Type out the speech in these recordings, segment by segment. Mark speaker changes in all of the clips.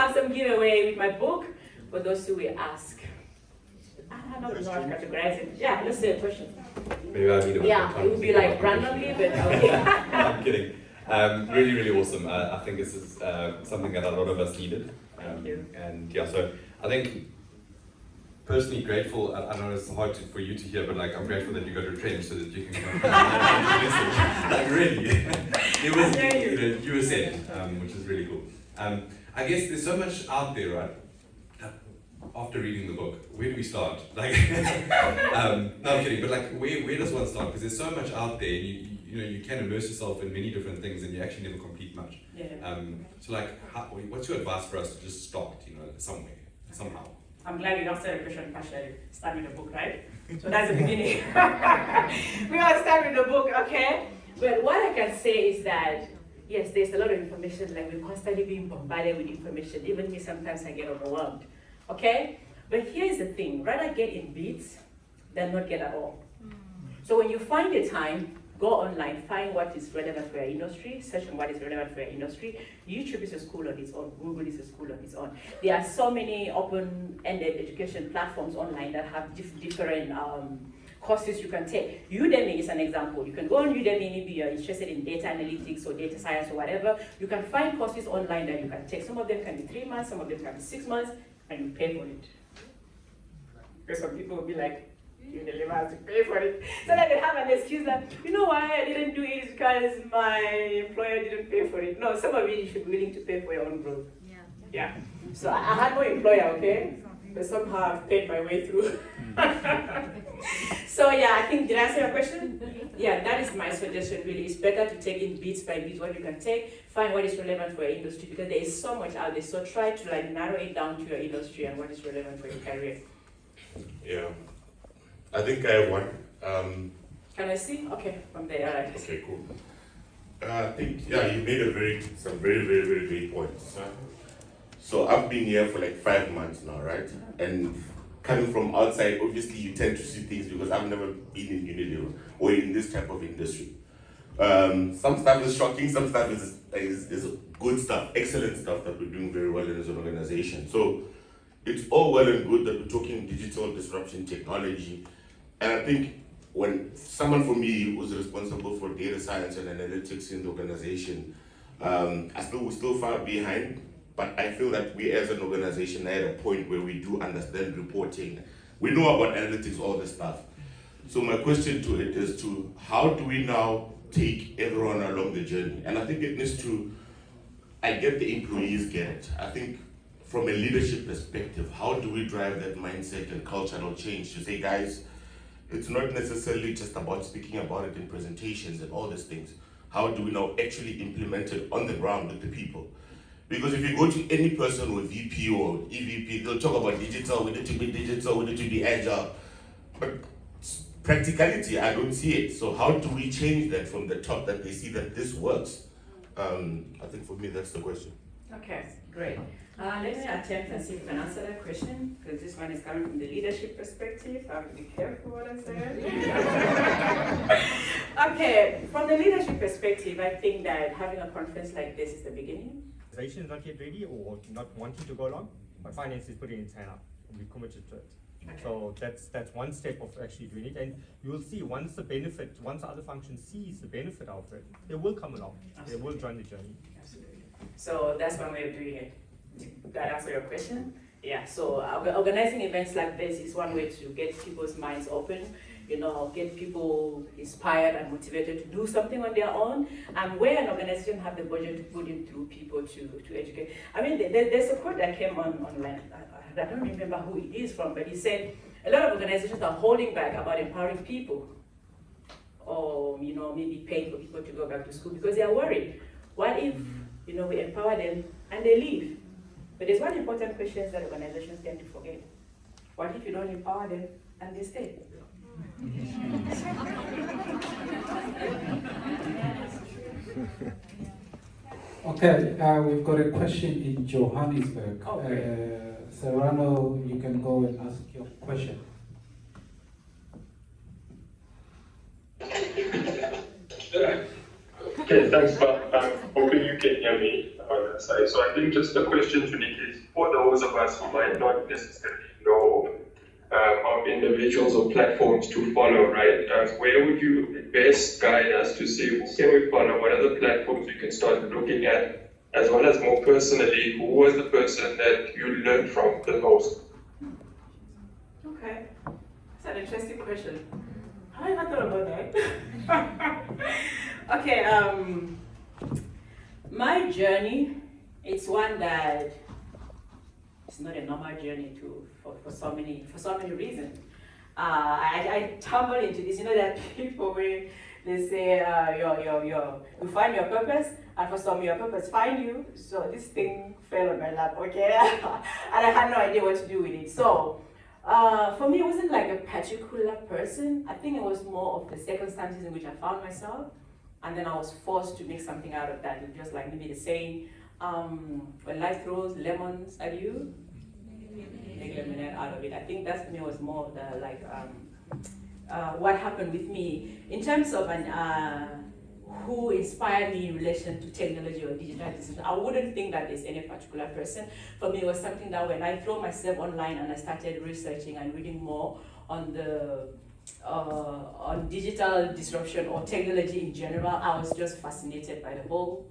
Speaker 1: have some giveaway with my book for those who will ask. I don't know how to categorize it. Yeah, let's say a question.
Speaker 2: Maybe I need a
Speaker 1: it would be like randomly, but okay.
Speaker 2: I'm kidding. Really, really awesome. I think this is something that a lot of us needed.
Speaker 1: Thank you.
Speaker 2: And yeah, so I think personally grateful. I know it's hard for you to hear, but like I'm grateful that you got retrenched so that you can come. Like really, it was you were said, which is really cool. I guess there's so much out there, right? After reading the book, where do we start? Like, no, I'm kidding, but like, where does one start? Because there's so much out there, and you can immerse yourself in many different things, and you actually never complete much.
Speaker 1: Yeah.
Speaker 2: So like, what's your advice for us to just start, somewhere, somehow?
Speaker 1: I'm glad you answered the question partially. Start with the book, right? So that's the beginning. We all start with the book, okay? But what I can say is that, yes, there's a lot of information, like we're constantly being bombarded with information. Even me, sometimes I get overwhelmed. Okay? But here's the thing, rather get in bits than not get at all. So when you find the time, go online, find what is relevant for your industry, search on what is relevant for your industry. YouTube is a school on its own, Google is a school on its own. There are so many open-ended education platforms online that have different courses you can take. Udemy is an example. You can go on Udemy, maybe you're interested in data analytics or data science or whatever. You can find courses online that you can take. Some of them can be 3 months, some of them can be 6 months, and you pay for it. Because some people will be like, Unilever has to pay for it. So that they have an excuse that, you know why I didn't do it is because my employer didn't pay for it. No, some of you should be willing to pay for your own growth. Yeah. So I had no employer, okay? But somehow I've paid my way through. So yeah, I think, did I answer your question? Yeah, that is my suggestion really. It's better to take in bits by bits what you can take, find what is relevant for your industry, because there is so much out there. So try to like narrow it down to your industry and what is relevant for your career.
Speaker 3: Yeah. I think I have one.
Speaker 1: Can I see? Okay, from there, all right.
Speaker 3: Okay, cool. I think, yeah, you made some very, very, very great points. So I've been here for like 5 months now, right? And coming from outside, obviously you tend to see things because I've never been in Unilever or in this type of industry. Some stuff is shocking, some stuff is good stuff, excellent stuff that we're doing very well as an organization. So it's all well and good that we're talking digital disruption technology. And I think when someone for me was responsible for data science and analytics in the organization, we're still far behind, but I feel that we as an organization are at a point where we do understand reporting. We know about analytics, all this stuff. So my question to it is to how do we now take everyone along the journey? And I think it needs to, I get the employees get it. I think from a leadership perspective, how do we drive that mindset and cultural change to say, guys, it's not necessarily just about speaking about it in presentations and all these things. How do we now actually implement it on the ground with the people? Because if you go to any person with VP or EVP, they'll talk about digital, we need to be digital, we need to be agile. But practicality, I don't see it. So how do we change that from the top that they see that this works? I think for me, that's the question.
Speaker 1: Okay, great. Let me attempt and see if I can answer that question, because this one is coming from the leadership perspective. I have to be careful what I say. Okay, from the leadership perspective, I think that having a conference like this is the beginning.
Speaker 4: Organization is not yet ready or not wanting to go along, but finance is putting its hand up and we're committed to it. Okay. So that's one step of actually doing it, and you will see once the other function sees the benefit of it, they will come along. Absolutely. They will join the journey.
Speaker 1: Absolutely. So that's one way of doing it. Did that answer your question? Yeah, so organizing events like this is one way to get people's minds open, get people inspired and motivated to do something on their own, and where an organization have the budget to put in through people to educate. I mean, there's a quote that came online, I don't remember who it is from, but he said, a lot of organizations are holding back about empowering people, or maybe paying for people to go back to school because they are worried. What if we empower them and they leave? But there's one important question that organizations tend to forget. What if you don't empower them and they stay?
Speaker 5: Okay, we've got a question in Johannesburg.
Speaker 1: Okay.
Speaker 5: Serrano, you can go and ask your question.
Speaker 6: Okay, thanks, Bob. Hoping you can hear me. on that side. So I think just the question to Nicky is, for those of us who might not necessarily know of individuals or platforms to follow, right? Where would you best guide us to say, who can we follow? What are the platforms we can start looking at? As well as more personally, who was the person that you learned from the most?
Speaker 1: Okay, that's an interesting question. I never thought about that. Okay, my journey, it's one that it's not a normal journey for so many reasons. I stumbled into this. You know that people where they say you find your purpose, and for some your purpose find you. So this thing fell on my lap, okay, and I had no idea what to do with it. So for me, it wasn't like a particular person. I think it was more of the circumstances in which I found myself, and then I was forced to make something out of that. Just like maybe the saying, when life throws lemons at you, make lemonade out of it. I think that to me was more of the like what happened with me in terms of who inspired me in relation to technology or digital decision. I wouldn't think that there's any particular person. For me, it was something that when I threw myself online and I started researching and reading more on the on digital disruption or technology in general, I was just fascinated by the whole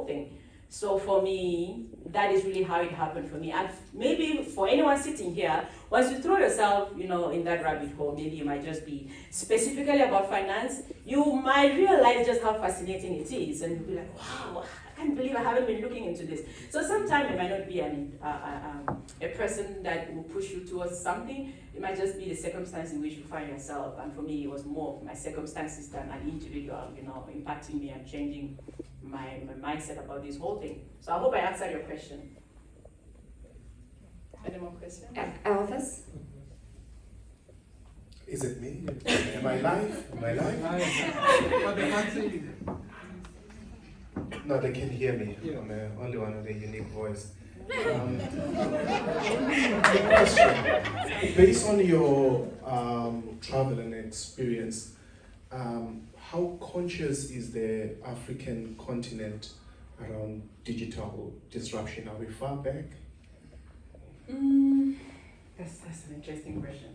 Speaker 1: thing. So for me, that is really how it happened for me. And maybe for anyone sitting here, once you throw yourself, in that rabbit hole, maybe you might just be specifically about finance, you might realize just how fascinating it is. And you'll be like, wow, I can't believe I haven't been looking into this. So sometimes it might not be a person that will push you towards something. It might just be the circumstance in which you find yourself. And for me, it was more of my circumstances than an individual, impacting me and changing my mindset about this whole thing. So I hope I answered your question. Any more questions?
Speaker 7: Elvis?
Speaker 8: Is it me? Am I live? Am I live?
Speaker 5: But they can't see you.
Speaker 8: No, they can hear me. I'm the only one with a unique voice. Question. Based on your travel and experience, how conscious is the African continent around digital disruption? Are we far back?
Speaker 1: That's an interesting question.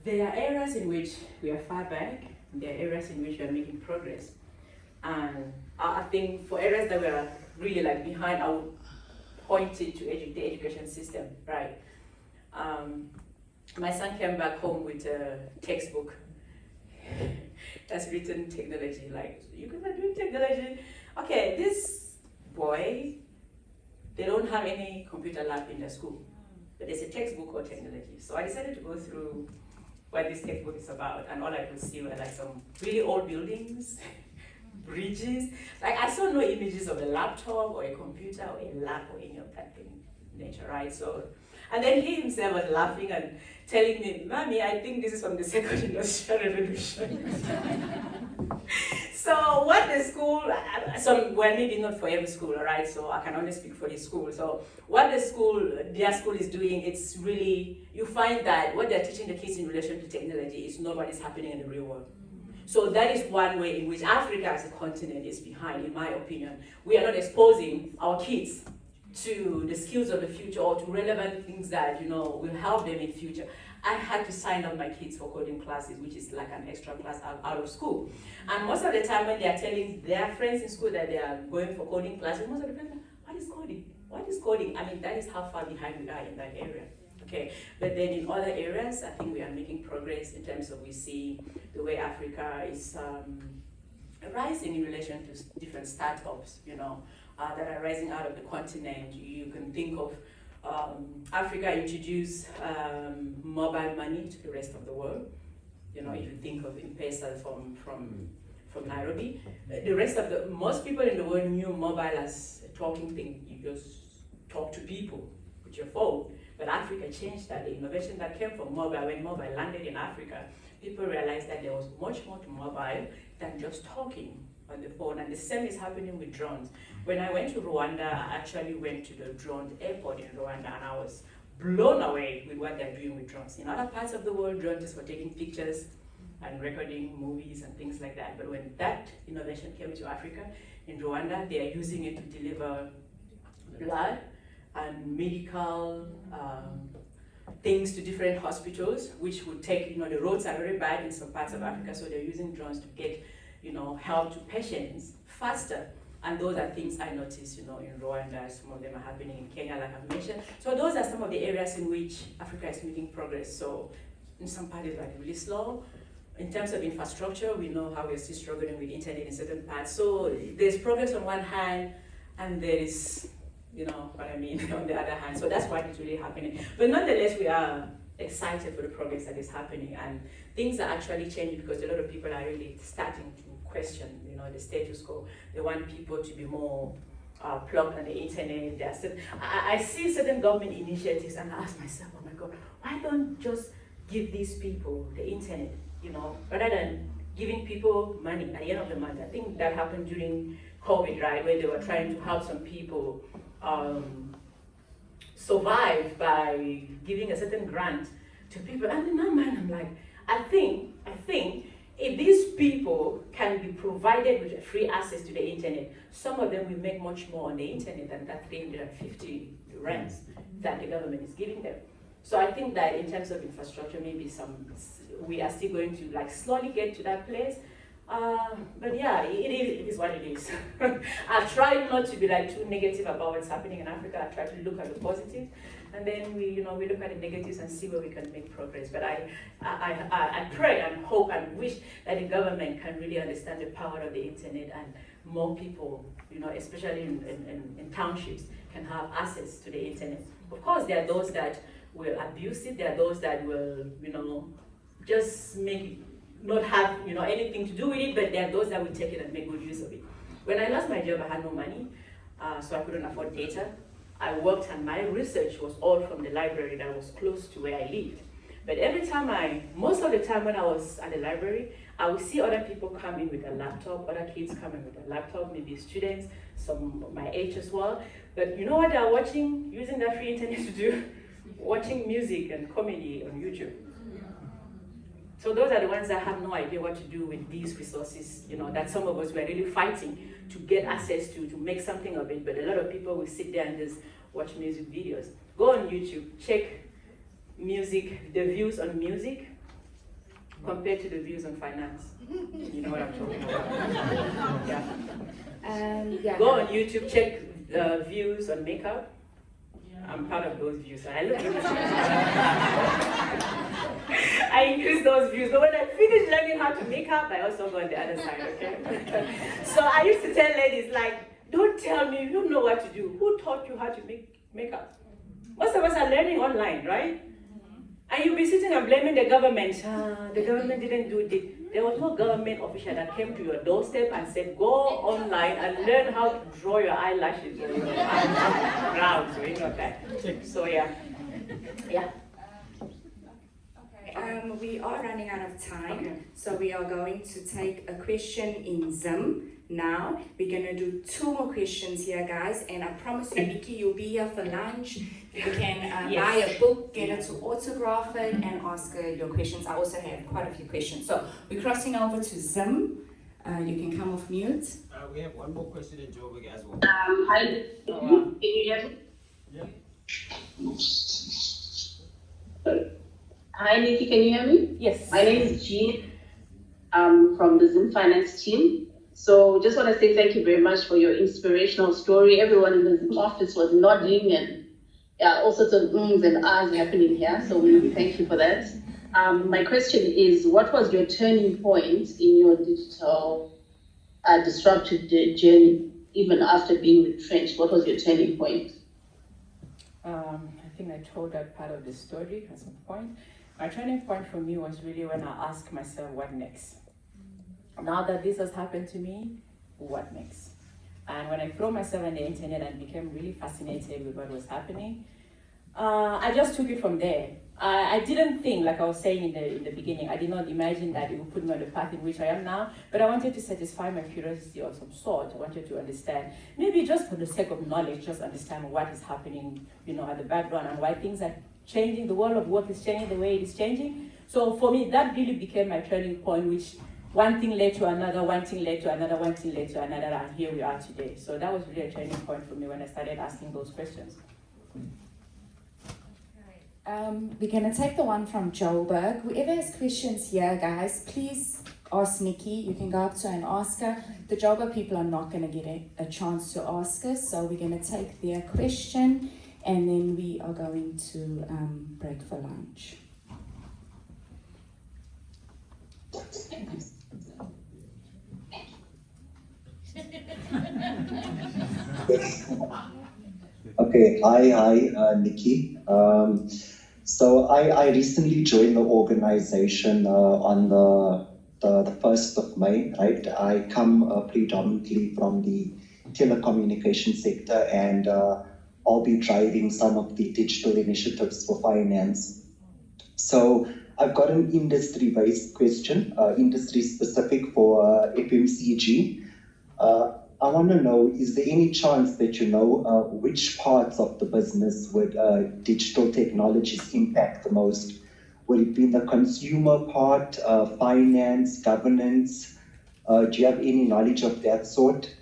Speaker 1: There are areas in which we are far back, and there are areas in which we are making progress. And I think for areas that we are really like behind, I would point it to the education system, right? My son came back home with a textbook that's written technology, like, you guys are doing technology. Okay, this boy, they don't have any computer lab in their school, but there's a textbook called technology. So I decided to go through what this textbook is about, and all I could see were like some really old buildings, bridges. Like, I saw no images of a laptop or a computer or a lab or any of that thing in nature, right? So, and then he himself was laughing and telling me, Mommy, I think this is from the second industrial revolution. So what the school, well, maybe not for every school, all right? So I can only speak for this school. So what their school is doing, it's really, you find that what they're teaching the kids in relation to technology is not what is happening in the real world. So that is one way in which Africa as a continent is behind, in my opinion. We are not exposing our kids to the skills of the future or to relevant things that will help them in future. I had to sign up my kids for coding classes, which is like an extra class out of school. And most of the time when they are telling their friends in school that they are going for coding classes, most of the friends are, what is coding? What is coding? I mean, that is how far behind we are in that area. Okay, but then in other areas, I think we are making progress in terms of we see the way Africa is rising in relation to different startups, that are rising out of the continent. You can think of Africa introduced mobile money to the rest of the world. If you think of M-Pesa from Nairobi, most people in the world knew mobile as a talking thing. You just talk to people with your phone. But Africa changed that. The innovation that came from mobile, when mobile landed in Africa, people realized that there was much more to mobile than just talking on the phone. And the same is happening with drones. When I went to Rwanda, I actually went to the drone airport in Rwanda, and I was blown away with what they're doing with drones. In other parts of the world, drones is for taking pictures and recording movies and things like that. But when that innovation came to Africa, in Rwanda. They are using it to deliver blood and medical things to different hospitals, which would take, the roads are very bad in some parts of Africa, so they're using drones to get, help to patients faster. And those are things I noticed, in Rwanda. Some of them are happening in Kenya, like I've mentioned. So those are some of the areas in which Africa is making progress. So in some parts, like really slow. In terms of infrastructure, we know how we're still struggling with internet in certain parts. So there's progress on one hand, and there is, what I mean, on the other hand. So that's what is really happening. But nonetheless, we are excited for the progress that is happening, and things are actually changing because a lot of people are really starting to question, the status quo. They want people to be more plugged on the internet. I see certain government initiatives, and I ask myself, oh my God, why don't just give these people the internet, rather than giving people money at the end of the month? I think that happened during COVID, right, where they were trying to help some people survive by giving a certain grant to people. And in my mind, I'm like, I think if these people can be provided with free access to the internet, some of them will make much more on the internet than that 350 rands that the government is giving them. So I think that in terms of infrastructure, maybe we are still going to slowly get to that place. But yeah, it is what it is. I try not to be too negative about what's happening in Africa. I try to look at the positives, and then we look at the negatives and see where we can make progress. But I pray and hope and wish that the government can really understand the power of the internet, and more people, especially in townships, can have access to the internet. Of course, there are those that will abuse it. There are those that will, just make it not have anything to do with it, but there are those that will take it and make good use of it. When I lost my job, I had no money, so I couldn't afford data. I worked, and my research was all from the library that was close to where I lived. But most of the time when I was at the library, I would see other people come in with a laptop, other kids coming with a laptop, maybe students, some my age as well. But you know what they're watching, using that free internet to do? Watching music and comedy on YouTube. So those are the ones that have no idea what to do with these resources, that some of us were really fighting to get access to make something of it. But a lot of people will sit there and just watch music videos. Go on YouTube, check music, the views on music compared to the views on finance. You know what I'm talking about. Yeah. Go on YouTube, check the views on makeup. I'm part of those views. I look at I increase those views. But when I finish learning how to make up, I also go on the other side, okay? So I used to tell ladies, don't tell me you don't know what to do. Who taught you how to make makeup? Most of us are learning online, right? And you'll be sitting and blaming the government. The government didn't do this. There was no government official that came to your doorstep and said, go online and learn how to draw your eyelashes or your brows or anything like that. So yeah.
Speaker 7: Okay, we are running out of time, so we are going to take a question in Zoom now. We're going to do 2 more questions here, guys, and I promise you, Nicky, you'll be here for lunch. You can buy a book, get her to autograph it, and ask her your questions. I also have quite a few questions. So we're crossing over to Zoom. You can come off mute.
Speaker 9: We have one more question in Joburg as well.
Speaker 10: Hi, can you hear me?
Speaker 9: Yeah.
Speaker 10: Hi, Nicky, can you hear me?
Speaker 1: Yes.
Speaker 10: My name is Jean. I'm from the Zoom Finance team. So just want to say thank you very much for your inspirational story. Everyone in the Zoom office was nodding, and all sorts of ums and ahs happening here. So we thank you for that. My question is, what was your turning point in your digital disruptive journey, even after being retrenched? What was your turning point?
Speaker 1: I think I told that part of the story at some point. My turning point for me was really when I asked myself, what next? Now that this has happened to me, what next? And when I threw myself on the internet and became really fascinated with what was happening, I just took it from there. I didn't think, like I was saying in the beginning, I did not imagine that it would put me on the path in which I am now, but I wanted to satisfy my curiosity of some sort. I wanted to understand, maybe just for the sake of knowledge, just understand what is happening, at the background, and why things are changing, the world of work is changing the way it is changing. So for me, that really became my turning point, which one thing led to another, one thing led to another, one thing led to another, and here we are today. So that was really a turning point for me when I started asking those questions.
Speaker 7: We're going to take the one from Joburg. Whoever has questions here, guys, please ask Nicky. You can go up to her and ask her. The Joburg people are not going to get a chance to ask us, so we're going to take their question, and then we are going to break for lunch.
Speaker 11: Okay, hi, Nicky. So I recently joined the organization on the 1st of May, right? I come predominantly from the telecommunication sector, and I'll be driving some of the digital initiatives for finance. So I've got an industry-based question, industry-specific for FMCG. I want to know, is there any chance that you know which parts of the business would digital technologies impact the most? Will it be the consumer part, finance, governance? Do you have any knowledge of that sort?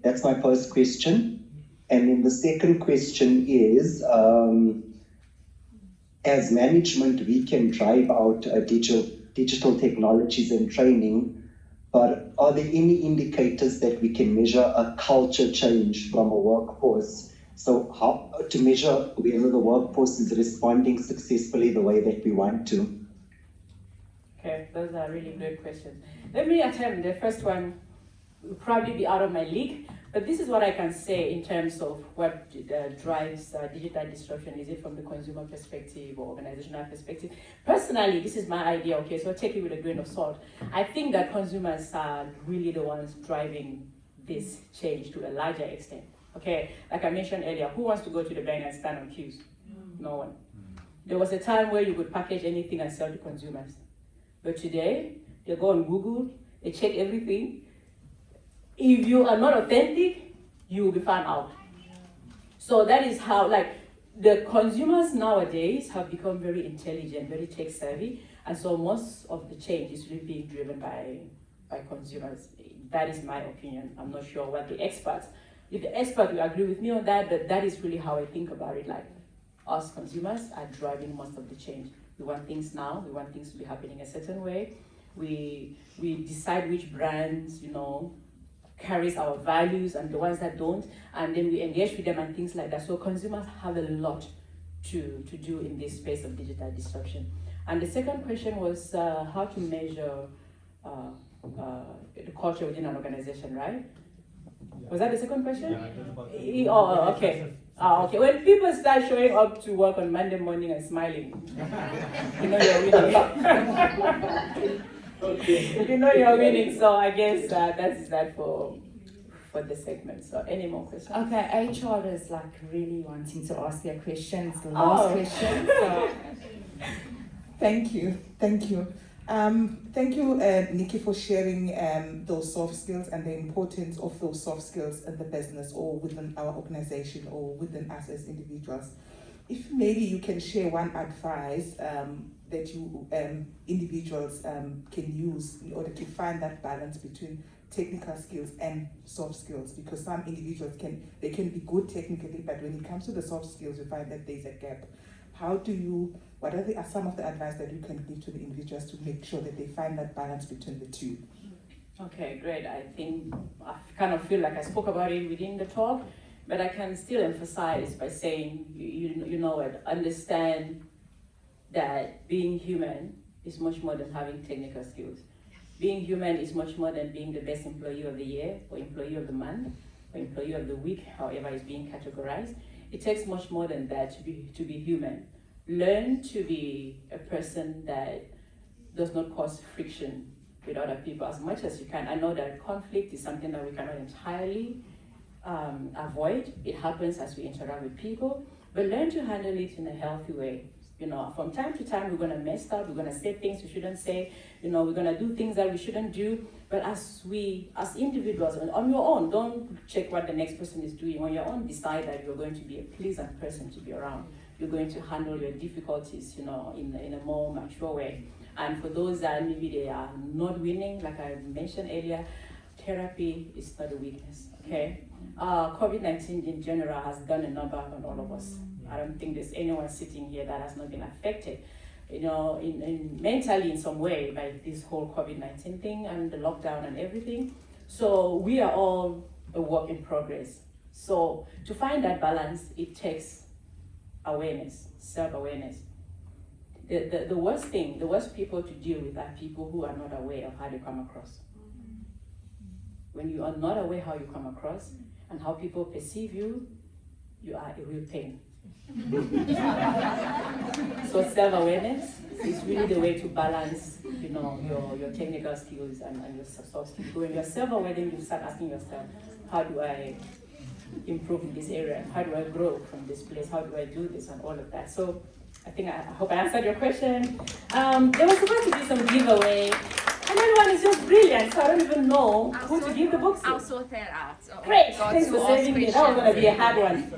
Speaker 11: That's my first question. And then the second question is, as management, we can drive out digital technologies and training, but are there any indicators that we can measure a culture change from a workforce? So how to measure whether the workforce is responding successfully the way that we want to?
Speaker 1: Okay, those are really great questions. Let me attempt the first one. Will probably be out of my league, but this is what I can say in terms of what drives digital disruption. Is it from the consumer perspective or organizational perspective? Personally, this is my idea, okay, so take it with a grain of salt. I think that consumers are really the ones driving this change to a larger extent, okay? Like I mentioned earlier, who wants to go to the bank and stand on queues? No one. There was a time where you could package anything and sell to consumers. But today, they go on Google, they check everything. If you are not authentic, you will be found out. So that is how, like, the consumers nowadays have become very intelligent, very tech savvy, and so most of the change is really being driven by consumers. That is my opinion. I'm not sure what the experts, if the expert will agree with me on that, but that is really how I think about it. Like, us consumers are driving most of the change. We want things now, we want things to be happening a certain way. We decide which brands, carries our values and the ones that don't, and then we engage with them and things like that. So consumers have a lot to do in this space of digital disruption. And the second question was how to measure the culture within an organization, right? Was that the second question? Yeah, oh, okay. Okay. When people start showing up to work on Monday morning and smiling, you know you're winning. You know you're winning. So I guess that's that for the segment. So any more questions?
Speaker 7: Okay, HR is like really wanting to ask their questions. The last question. So.
Speaker 12: Thank you. Thank you, Nicky, for sharing those soft skills and the importance of those soft skills in the business or within our organization or within us as individuals. If maybe you can share one advice that you individuals can use in order to find that balance between technical skills and soft skills, because some individuals can be good technically, but when it comes to the soft skills, you find that there's a gap. What are some of the advice that you can give to the individuals to make sure that they find that balance between the two?
Speaker 1: Okay, great. I think I kind of feel like I spoke about it within the talk, but I can still emphasize by saying, understand that being human is much more than having technical skills. Being human is much more than being the best employee of the year, or employee of the month, or employee of the week, however it's being categorized. It takes much more than that to be human. Learn to be a person that does not cause friction with other people as much as you can. I know that conflict is something that we cannot entirely avoid. It happens as we interact with people, but learn to handle it in a healthy way. From time to time, we're gonna mess up, we're gonna say things we shouldn't say, we're gonna do things that we shouldn't do, but as individuals, on your own, don't check what the next person is doing. On your own, decide that you're going to be a pleasant person to be around. You're going to handle your difficulties, in a more mature way. And for those that maybe they are not winning, like I mentioned earlier, therapy is not a weakness, okay? COVID-19 in general has done a number on all of us. I don't think there's anyone sitting here that has not been affected, you know, in mentally in some way by this whole COVID-19 thing and the lockdown and everything. So we are all a work in progress. So to find that balance, it takes awareness, self-awareness. The worst people to deal with are people who are not aware of how they come across. When you are not aware how you come across and how people perceive you, you are a real pain. So self-awareness is really the way to balance, you know, your technical skills and your soft skills. When you're self-aware, then you start asking yourself, how do I improve in this area? How do I grow from this place? How do I do this and all of that? So I think I hope I answered your question. There was supposed to be some giveaway. And everyone is just brilliant, so I don't even know who to give the books to.
Speaker 7: I'll sort that out.
Speaker 1: Great, thanks for saving me. That was going to be a hard one.